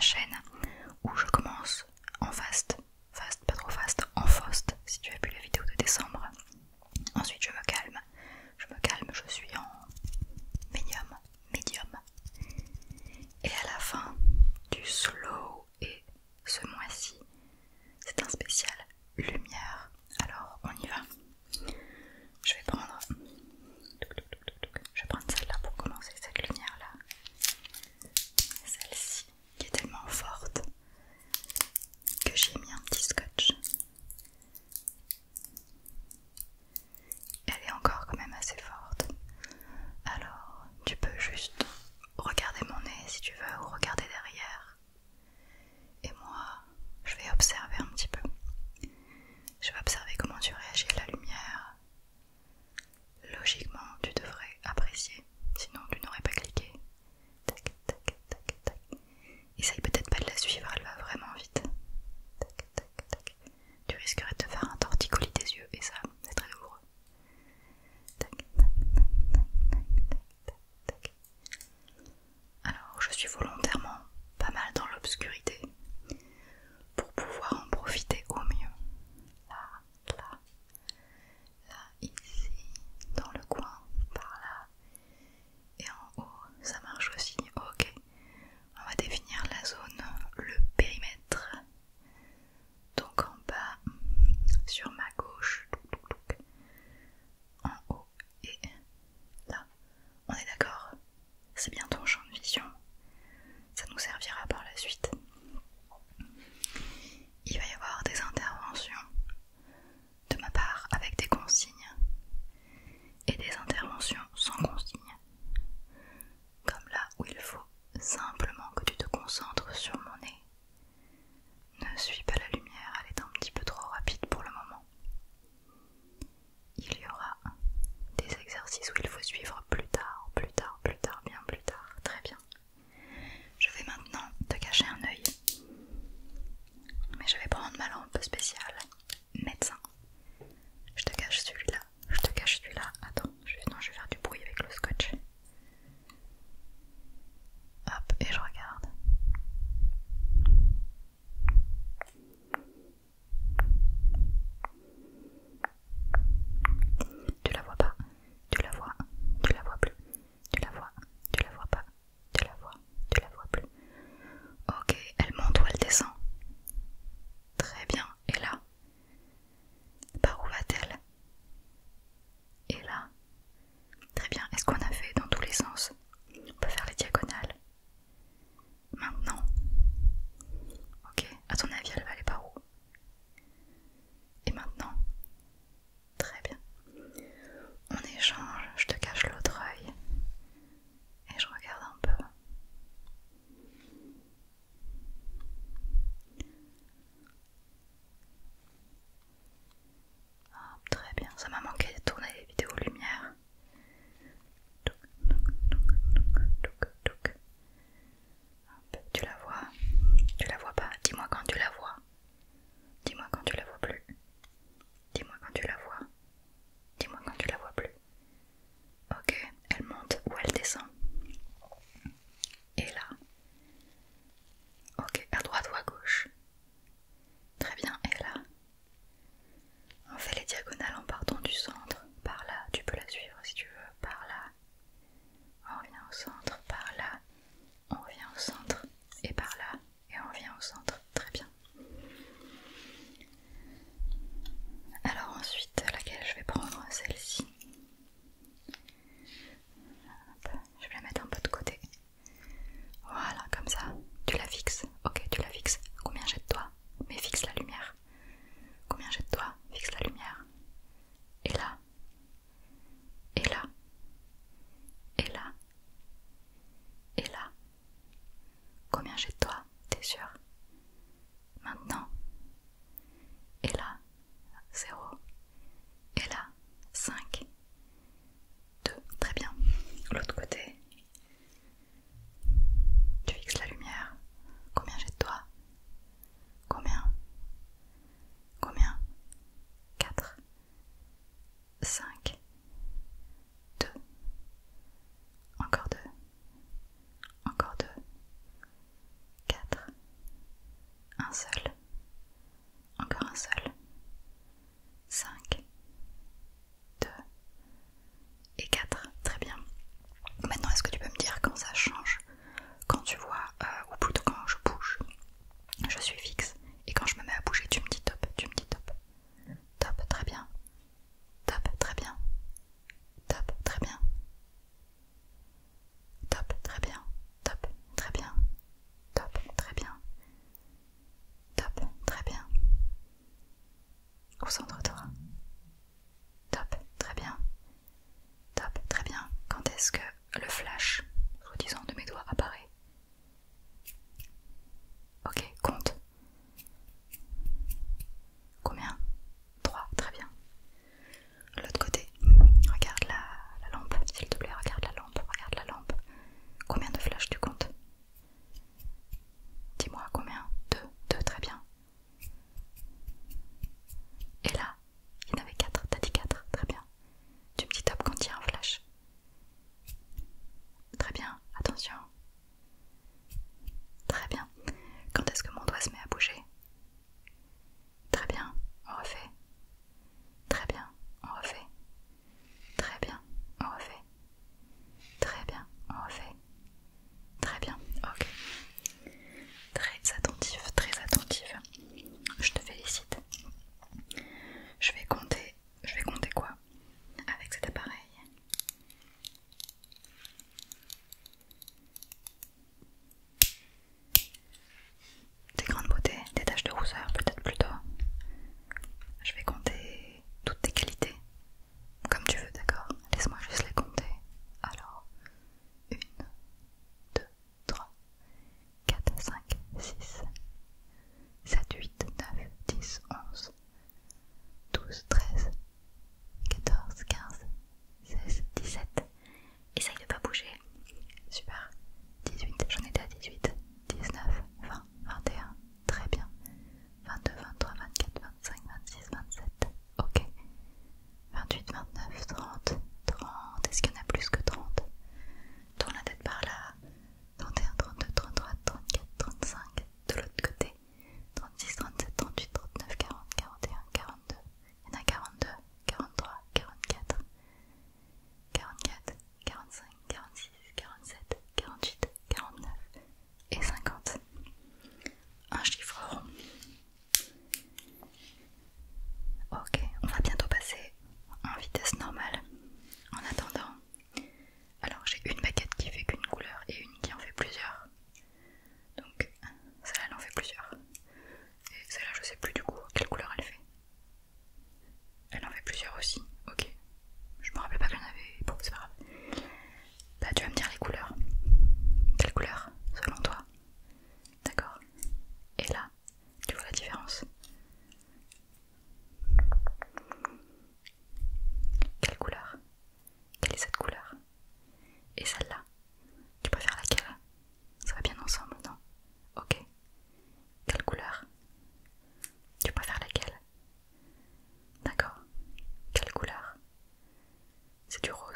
chaîne où je commence en fast, pas trop fast, en fast si tu as vu la vidéo de décembre. Ensuite je me calme, je suis en médium. Et à la fin du slow, et ce mois-ci c'est un spécial lumière. Alors on y va. Je vais prendre celle-là pour commencer, cette lumière-là. Celle-ci qui est tellement forte que j'ai mis un petit scotch. Elle est encore quand même assez forte. Alors tu peux juste regarder mon nez si tu veux, ou regarder derrière. Et moi, je vais observer un petit peu. Je vais observer comment tu réagis à la lumière. Logiquement, tu devrais apprécier, sinon tu n'aurais pas cliqué. Tac, tac, tac, tac. Essaye peut-être pas de la suivre, elle va vraiment vite. Tac, tac, tac. Tu risquerais de te faire un torticolis des yeux, et ça, c'est très douloureux. Tac, tac, tac, tac, tac, tac, tac. Alors, je suis volontairement pas mal dans l'obscurité pour pouvoir en profiter au mieux. Là, ici, dans le coin, par là, et en haut, ça marche aussi. Ok, on va définir la zone, le périmètre. Donc en bas, sur ma gauche, en haut et là. On est d'accord? C'est bien ton champ de vision. Ça nous servira par la suite. Il va y avoir des interventions de ma part avec des consignes et des interventions sans consignes, comme là où il faut simplement que tu te concentres sur mon nez. Ne suis pas la lumière, elle est un petit peu trop rapide pour le moment. Il y aura des exercices où il faut suivre plus tard, bien plus tard. Très bien. Je vais maintenant te cacher un œil, mais je vais prendre ma lampe spéciale médecin. Je te cache celui-là, Attends, non, je vais faire du bruit avec le scotch. Hop, et je regarde. Tu la vois pas, tu la vois plus, tu la vois pas, tu la vois plus. Ok, elle monte ou elle descend. Très bien, et là? Par où va-t-elle? Et là? Très bien, est-ce qu'on a fait dans tous les sens? On peut faire les diagonales.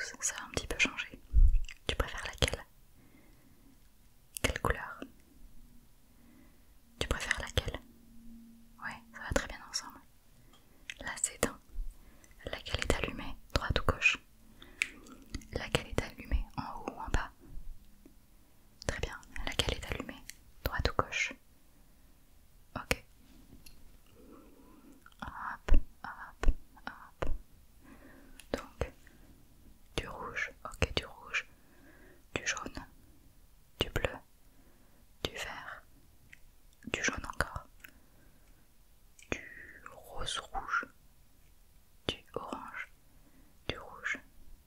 douce, ça a un petit peu changé. Tu préfères laquelle? Quelle couleur? Tu préfères laquelle? Ouais, ça va très bien ensemble. Là c'est éteint. Laquelle est allumée? Droite ou gauche? Laquelle est allumée? En haut ou en bas? Très bien. Laquelle est allumée? Droite ou gauche? Ok. Hop, hop, hop. Donc, du rouge, ok, du rouge, du jaune, du bleu, du vert, du jaune encore, du rose rouge, du orange, du rouge,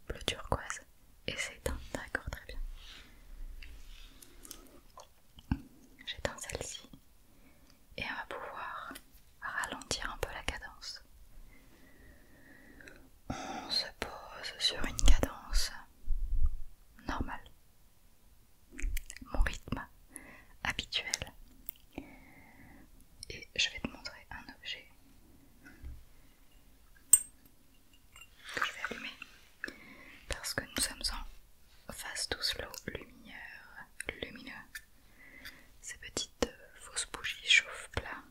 bleu turquoise, et c'est éteint, d'accord, très bien. J'éteins celle-ci et on va pouvoir ralentir un peu la cadence. On se pose sur une cadence normale, mon rythme habituel, et je vais te montrer un objet que je vais allumer parce que nous sommes en phase tout slow lumineux. Ces petites fausses bougies chauffe-plat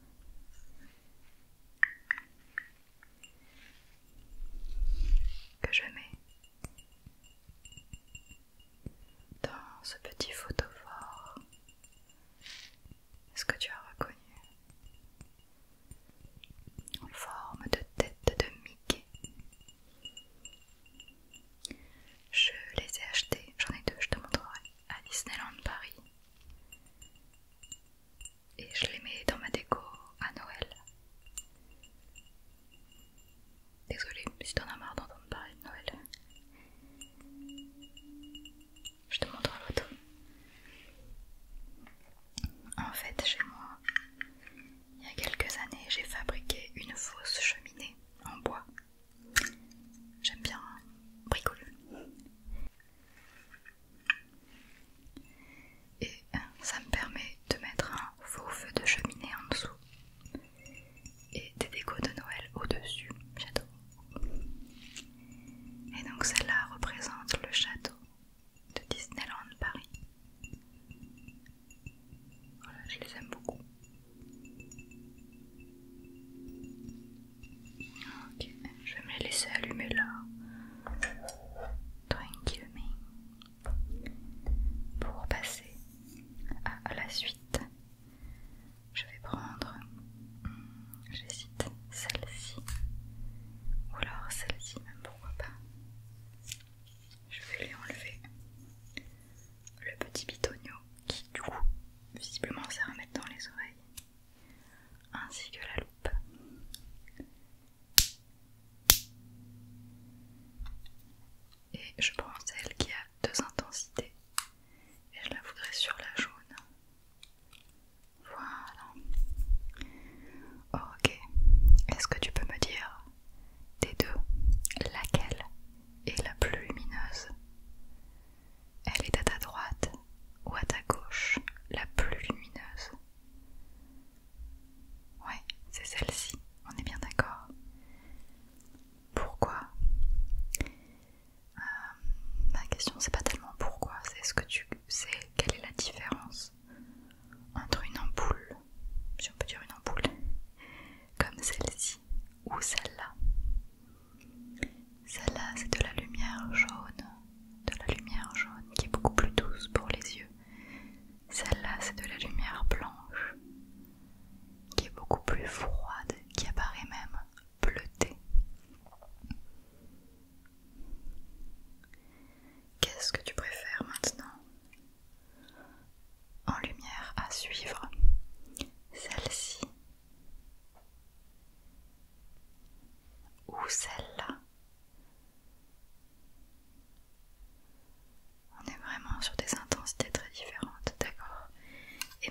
que je mets dans ce petit photophore. Est-ce que tu as reconnu? En forme de tête de Mickey. Je les ai achetés, j'en ai deux, je te montrerai, à Disneyland Paris. Et je les mets dans ma déco à Noël. Désolée si t'en as marre d'entendre parler de Noël. Je te montre l'autre. En fait, chez moi, il y a quelques années, j'ai fabriqué une fausse cheminée en bois. J'aime bien bricoler. Et ça me permet de mettre un faux feu de cheminée en dessous et des décos de Noël au-dessus. J'adore. Et donc celle-là représente le château de Disneyland Paris. Voilà, je les aime beaucoup. Ok, je vais me les laisser allumer là. Tranquillement. Pour passer à la suite, je vais prendre, j'hésite, celle-ci. Ou alors celle-ci même, pourquoi pas. Je vais lui enlever le petit bitonio qui du coup visiblement sert à mettre dans les oreilles, ainsi que la loupe. Et je prends celle qui a deux intensités et je la voudrais sur la jaune. Voilà. Ok. Est-ce que tu peux me dire des deux laquelle est la plus lumineuse? Elle est à ta droite ou à ta gauche la plus lumineuse? Ouais, c'est celle-ci, on est bien d'accord. Pourquoi? Ma question c'est pas tellement pourquoi, c'est est-ce que tu sais quelle est la différence entre une ampoule, si on peut dire une ampoule, comme celle-ci ou celle-là? Celle-là c'est de la lumière jaune qui est beaucoup plus douce pour les yeux. Celle-là c'est de la lumière blanche qui est beaucoup plus froide, qui apparaît même bleutée. Qu'est-ce que tu préfères maintenant en lumière à suivre? Celle-ci ou celle-là? On est vraiment sur des intensités très différentes, d'accord? Et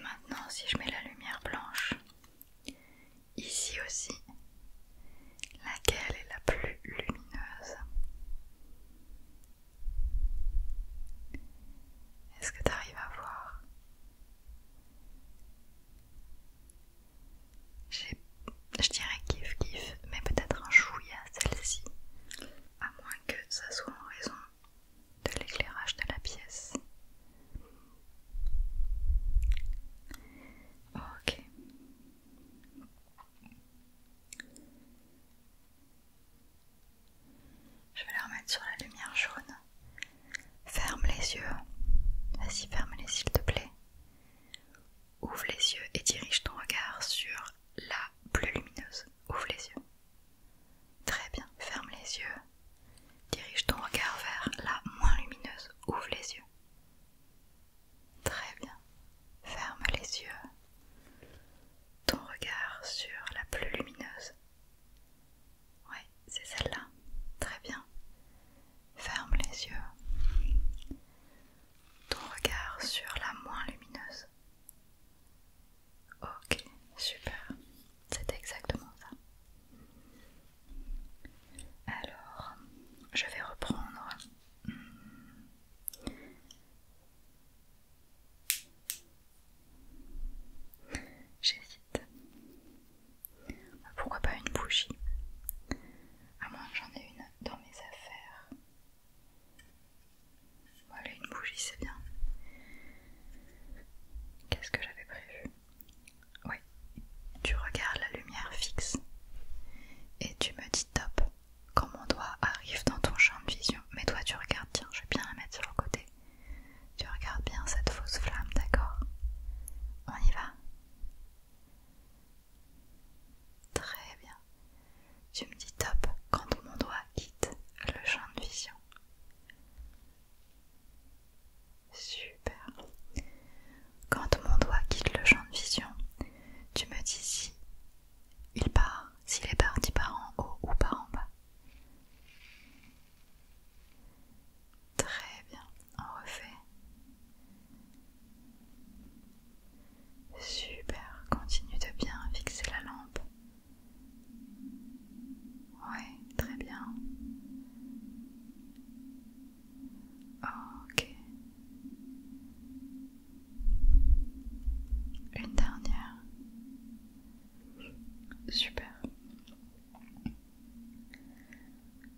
Super.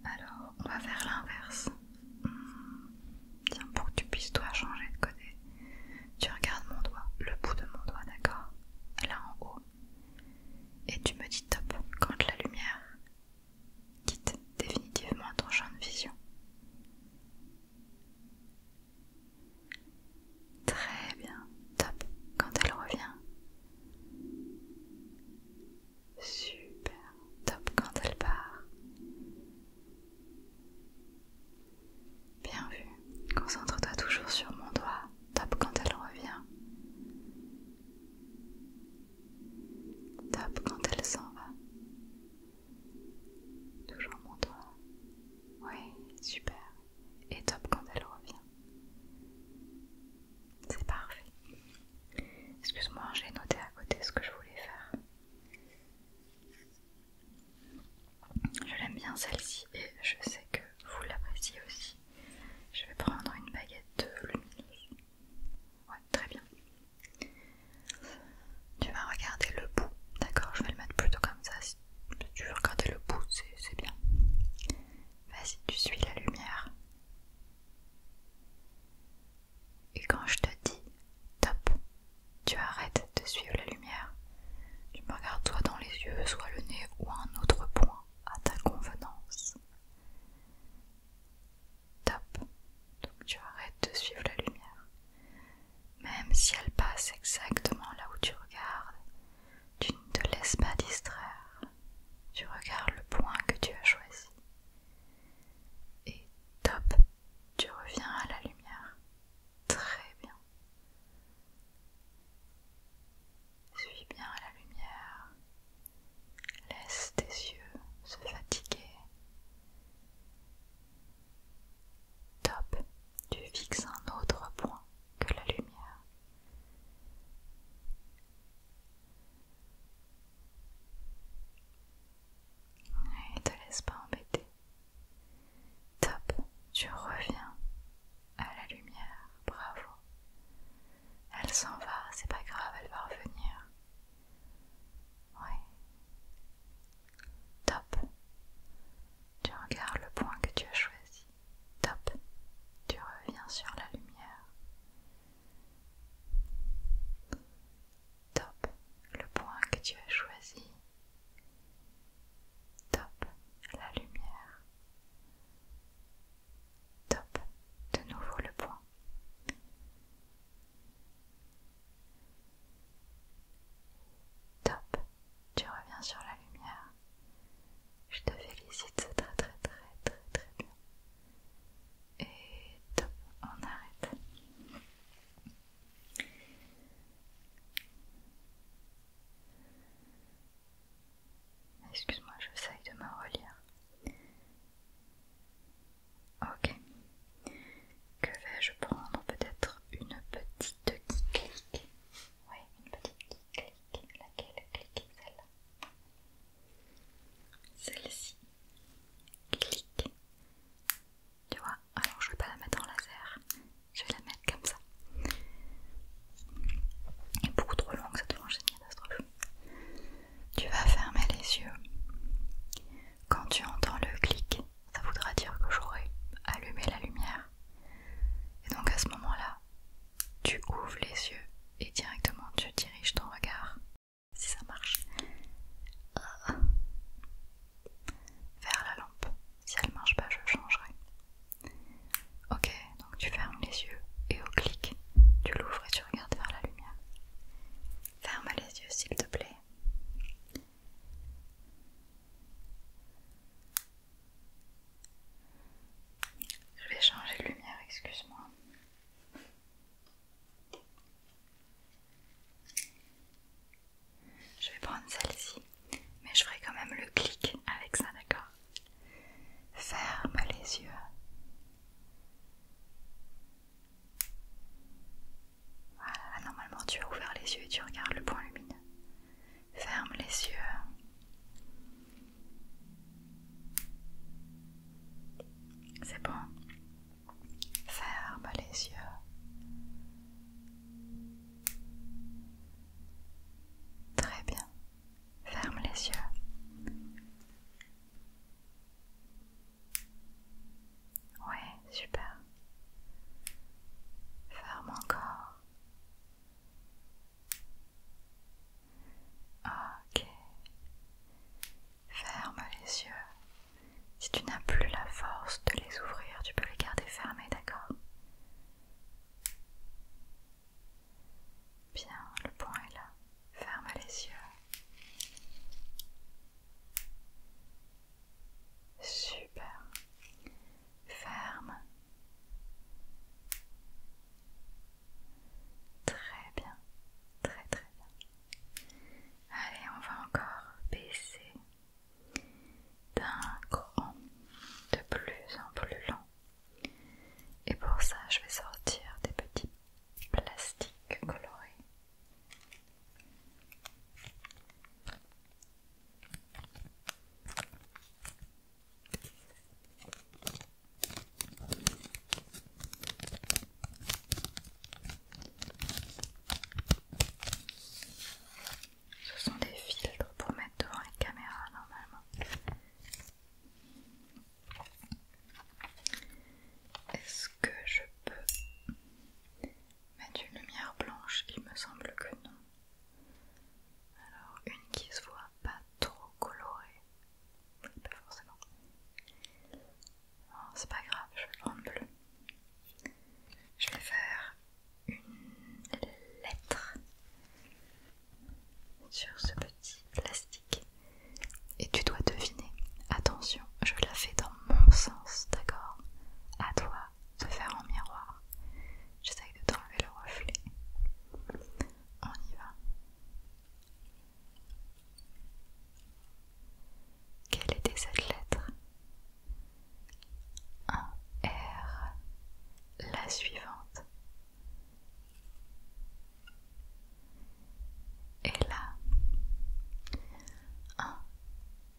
Alors, on va faire l'inverse. Tiens, pour que tu puisses toi changer de côté, tu regardes mon doigt, le bout de mon doigt, d'accord? Là en haut. Et tu me dis top quand la lumière quitte définitivement ton champ de vision. Très bien. Top quand elle revient. Super. Top quand elle part. Bien vu. Concentre-toi toujours sur mon doigt. Top quand elle revient. Top quand elle s'en va. Toujours mon doigt. Oui, super. Et top quand elle revient. C'est parfait. Excuse-moi, j'ai noté à côté ce que je voulais faire. Je l'aime bien celle-ci et je sais que vous l'appréciez aussi. Je vais prendre une baguette lumineuse. Ouais, très bien. Tu vas regarder le bout, d'accord? Je vais le mettre plutôt comme ça. Si tu veux regarder le bout, c'est bien. Vas-y, tu suis la lumière. Et quand je te dis top, tu arrêtes de suivre la lumière. Tu me regardes soit dans les yeux, soit le nez ou un autre point à ta convenance. Top. Donc tu arrêtes de suivre la lumière. Même si elle passe exactement là où tu regardes, tu ne te laisses pas distraire. Tu regardes le point que tu as choisi. Et top, tu reviens à la lumière. Très bien. Suis bien à la lumière. Laisse tes yeux se fatiguer. Top, tu fixes un autre point que la lumière. Et ne te laisse pas embêter. Top, tu reviens à la lumière. Bravo. Elle s'en va, c'est pas grave, elle va revenir. Oui. Top. Tu regardes le point que tu as choisi. Top. Tu reviens sur la lumière. Top. Le point que tu as choisi. Top. La lumière. Top. De nouveau le point. Top. Tu reviens sur la lumière. Je te félicite, c'est très très très très très bien. Et top, on arrête. Excuse-moi, j'essaye de me relire. Ok. Que vais-je prendre? Peut-être une petite qui clique. Oui, une petite qui clique. Laquelle clique? Celle-là. Celle-ci. Clique. Tu vois? Alors je vais pas la mettre en laser. Je vais la mettre comme ça. Elle est beaucoup trop longue cette frange, c'est une catastrophe. Tu vas fermer les yeux. sur ce petit plastique et tu dois deviner. Attention, je la fais dans mon sens, d'accord? À toi de faire en miroir. J'essaye de t'enlever le reflet. On y va. Quelle était cette lettre? Un R. La suivante. Et là, un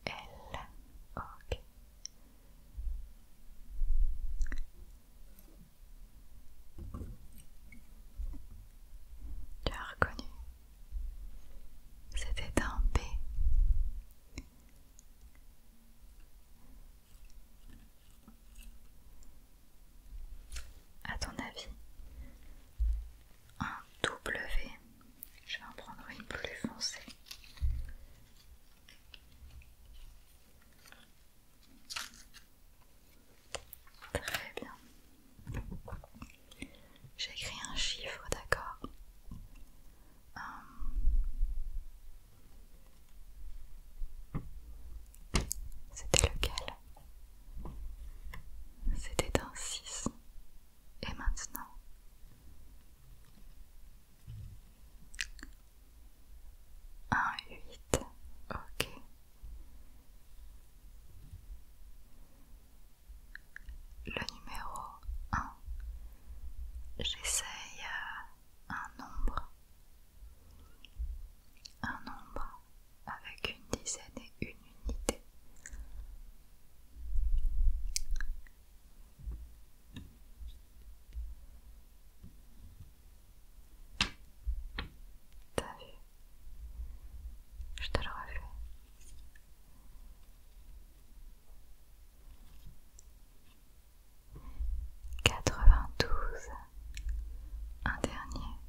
L. Ok. Tu as reconnu? C'était un B. À ton avis, un W. Je vais en prendre une plus foncée. Très bien. J'ai écrit un chiffre, d'accord? C'était lequel? C'était un 6. Et maintenant? Un 8. Ok. Le numéro 1. J'essaye un nombre avec une dizaine et une unité. T'as vu? Je te le refais. 92. Un dernier.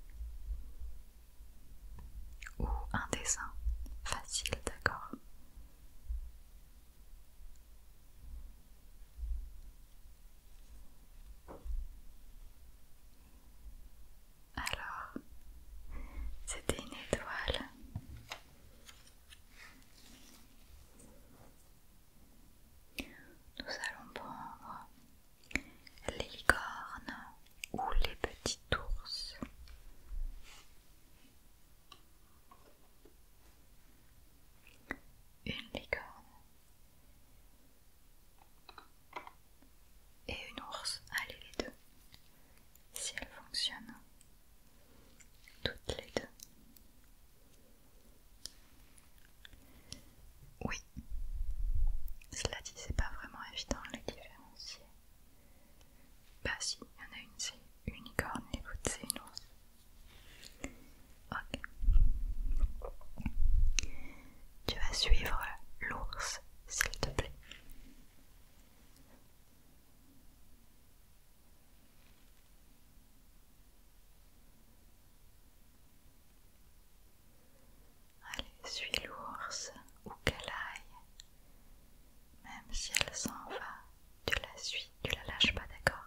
Ou un dessin. Facile, d'accord? Alors, c'était une étoile. Nous allons prendre les licornes ou les petits ours. Une licorne et une ours. Allez, les deux. Si elles fonctionnent. Toutes les deux. Oui. Cela dit, c'est pas vraiment évident de les différencier. Bah si, il y en a une c'est une licorne et l'autre c'est une ours. Ok. Tu vas suivre l'ours, s'il te plaît. Allez, suis l'ours où qu'elle aille. Même si elle s'en va, tu la suis, tu la lâches pas, d'accord?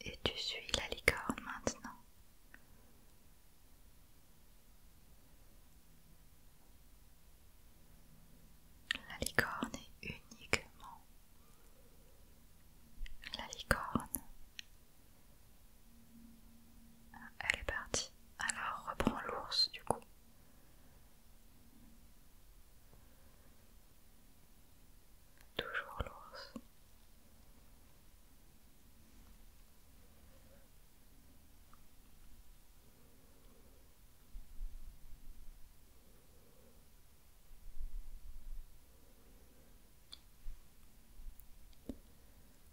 Et tu suis la licorne maintenant. La licorne est uniquement la licorne. Elle est partie. Alors reprends l'ours du coup. Toujours l'ours.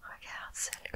Regarde celle